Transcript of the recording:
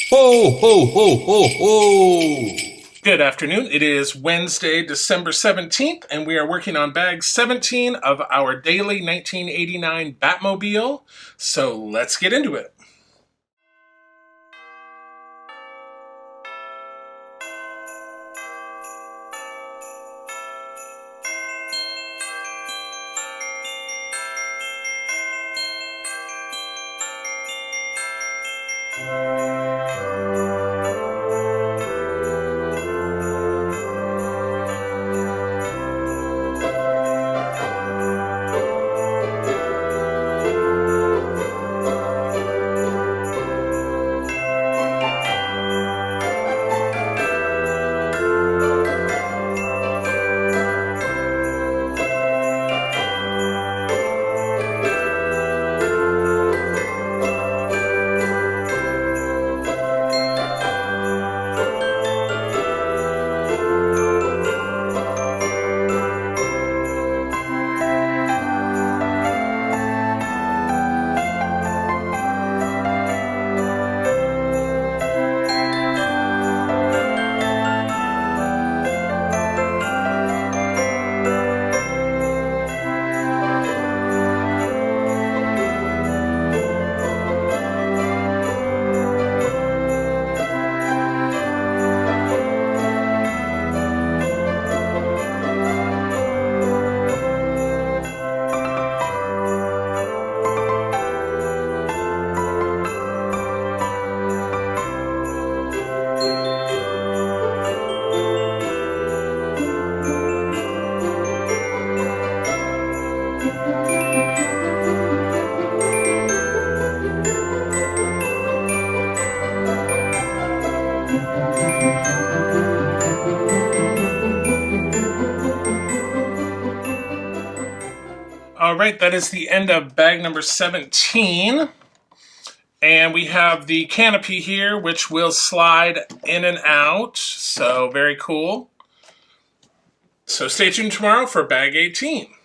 Ho, ho, ho, ho, ho! Good afternoon. It is Wednesday, December 17th, and we are working on bag 17 of our daily 1989 Batmobile. So let's get into it. All right, that is the end of bag number 17. And we have the canopy here, which will slide in and out. So very cool. So stay tuned tomorrow for bag 18.